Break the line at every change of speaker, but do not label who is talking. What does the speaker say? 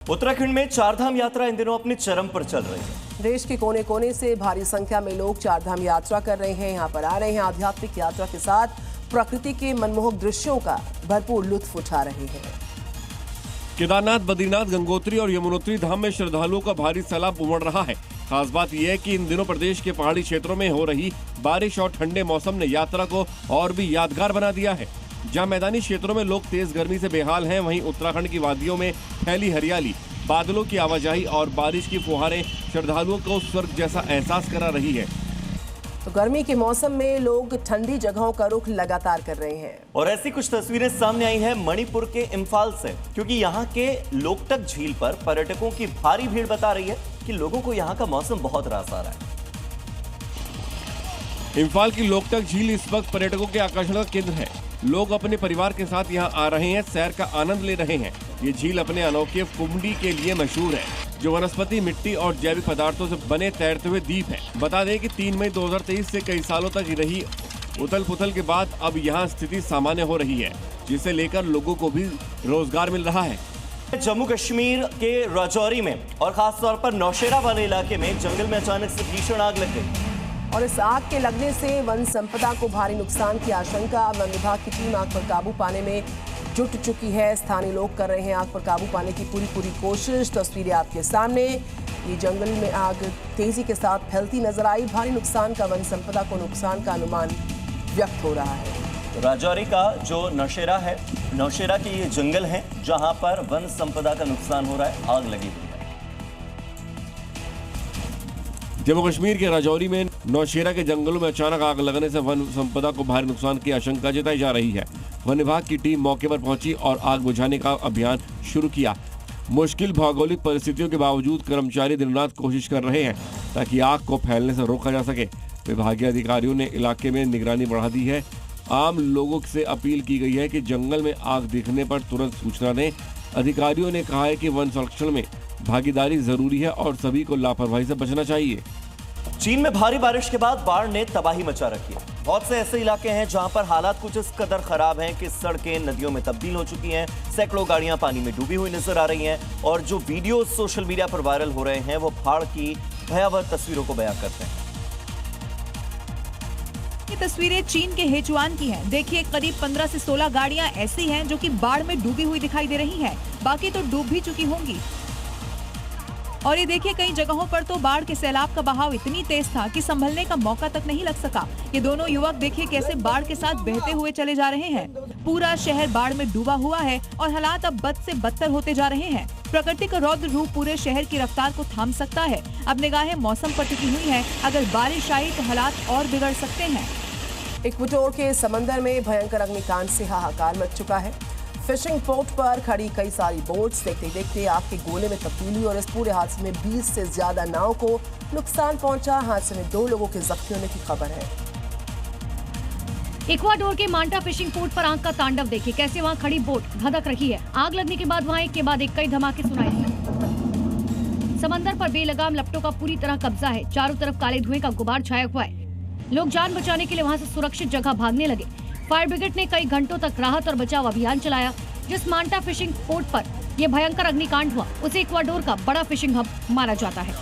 उत्तराखंड में चारधाम यात्रा इन दिनों अपने चरम पर चल रही है।
देश के कोने कोने से भारी संख्या में लोग चारधाम यात्रा कर रहे हैं, यहाँ पर आ रहे हैं। आध्यात्मिक यात्रा के साथ प्रकृति के मनमोहक दृश्यों का भरपूर लुत्फ उठा रहे हैं।
केदारनाथ, बद्रीनाथ, गंगोत्री और यमुनोत्री धाम में श्रद्धालुओं का भारी सैलाब उमड़ रहा है। खास बात यह है कि इन दिनों प्रदेश के पहाड़ी क्षेत्रों में हो रही बारिश और ठंडे मौसम ने यात्रा को और भी यादगार बना दिया है। जहां मैदानी क्षेत्रों में लोग तेज गर्मी से बेहाल हैं, वहीं उत्तराखंड की वादियों में फैली हरियाली, बादलों की आवाजाही और बारिश की फुहारें श्रद्धालुओं को स्वर्ग जैसा एहसास करा रही है।
तो गर्मी के मौसम में लोग ठंडी जगहों का रुख लगातार कर रहे हैं।
और ऐसी कुछ तस्वीरें सामने आई हैं मणिपुर के इम्फाल से, क्योंकि यहाँ के लोकटक झील पर पर्यटकों की भारी भीड़ बता रही है कि लोगों को यहाँ का मौसम बहुत रास आ रहा है।
इम्फाल की लोकटक झील इस वक्त पर्यटकों के आकर्षण का केंद्र है। लोग अपने परिवार के साथ यहाँ आ रहे हैं, सैर का आनंद ले रहे हैं। ये झील अपने अनोखे कुंडी के लिए मशहूर है, जो वनस्पति, मिट्टी और जैविक पदार्थों से बने तैरते हुए द्वीप है। बता दें कि 3 मई 2023 से कई सालों तक रही उथल पुथल के बाद अब यहाँ स्थिति सामान्य हो रही है, जिसे लेकर लोगों को भी रोजगार मिल रहा है।
जम्मू कश्मीर के राजौरी में और खास तौर पर नौशेरा वाले इलाके में जंगल में अचानक से भीषण आग लग गई
और इस आग के लगने से वन संपदा को भारी नुकसान की आशंका। वन विभाग की टीम आग पर काबू पाने में जुट चुकी है। स्थानीय लोग कर रहे हैं आग पर काबू पाने की पूरी कोशिश। तस्वीरें आपके सामने। ये जंगल में आग तेजी के साथ फैलती नजर आई। भारी नुकसान का वन संपदा को नुकसान का अनुमान व्यक्त हो रहा है।
राजौरी का जो नौशेरा है, नौशेरा के ये जंगल हैं जहां पर वन संपदा का नुकसान हो रहा है, आग लगी हुई है।
जम्मू कश्मीर के राजौरी में नौशेरा के जंगलों में अचानक आग लगने से वन संपदा को भारी नुकसान की आशंका जताई जा रही है। वन विभाग की टीम मौके पर पहुंची और आग बुझाने का अभियान शुरू किया। मुश्किल भौगोलिक परिस्थितियों के बावजूद कर्मचारी दिन रात कोशिश कर रहे हैं ताकि आग को फैलने से रोका जा सके। विभागीय अधिकारियों ने इलाके में निगरानी बढ़ा दी है। आम लोगों से अपील की गई है कि जंगल में आग दिखने पर तुरंत सूचना दें। अधिकारियों ने कहा है कि वन संरक्षण में भागीदारी जरूरी है और सभी को लापरवाही से बचना चाहिए।
चीन में भारी बारिश के बाद बाढ़ ने तबाही मचा रखी है। बहुत से ऐसे इलाके हैं जहां पर हालात कुछ इस कदर खराब हैं कि सड़कें नदियों में तब्दील हो चुकी हैं। सैकड़ों गाड़ियां पानी में डूबी हुई नजर आ रही हैं और जो वीडियो सोशल मीडिया पर वायरल हो रहे हैं वो बाढ़ की भयावह तस्वीरों को बयां करते हैं।
ये तस्वीरें चीन के हेचुआन की हैं। देखिए, करीब 15 से 16 गाड़ियां ऐसी हैं जो कि बाढ़ में डूबी हुई दिखाई दे रही हैं। बाकी तो डूब भी चुकी होंगी। और ये देखिए, कई जगहों पर तो बाढ़ के सैलाब का बहाव इतनी तेज था कि संभलने का मौका तक नहीं लग सका। ये दोनों युवक देखिए कैसे बाढ़ के साथ बहते हुए चले जा रहे हैं। पूरा शहर बाढ़ में डूबा हुआ है और हालात अब बद से बदतर होते जा रहे हैं। प्रकृति का रौद्र रूप पूरे शहर की रफ्तार को थाम सकता है। अब निगाहें मौसम पर टिकी हुई है। अगर बारिश आई तो हालात और बिगड़ सकते हैं।
इक्वेडोर के समंदर में भयंकर अग्निकांड से हाहाकार मच चुका है। फिशिंग पोर्ट पर खड़ी कई सारी बोट्स देखते देखते आग के गोले में तब्दील हुई और इस पूरे हादसे में 20 से ज्यादा नाव को नुकसान पहुंचा। हादसे में 2 लोगों के जख्मी होने की खबर है।
इक्वाडोर के मांटा फिशिंग पोर्ट पर आग का तांडव देखिए, कैसे वहां खड़ी बोट धधक रही है। आग लगने के बाद वहां एक के बाद एक कई धमाके सुनाई दिए। समंदर पर बेलगाम लपटों का पूरी तरह कब्जा है। चारों तरफ काले धुएं का गुबार छाया हुआ है। लोग जान बचाने के लिए वहां से सुरक्षित जगह भागने लगे। फायर ब्रिगेड ने कई घंटों तक राहत और बचाव अभियान चलाया। जिस मांटा फिशिंग पोर्ट पर यह भयंकर अग्निकांड हुआ उसे इक्वाडोर का बड़ा फिशिंग हब माना जाता है।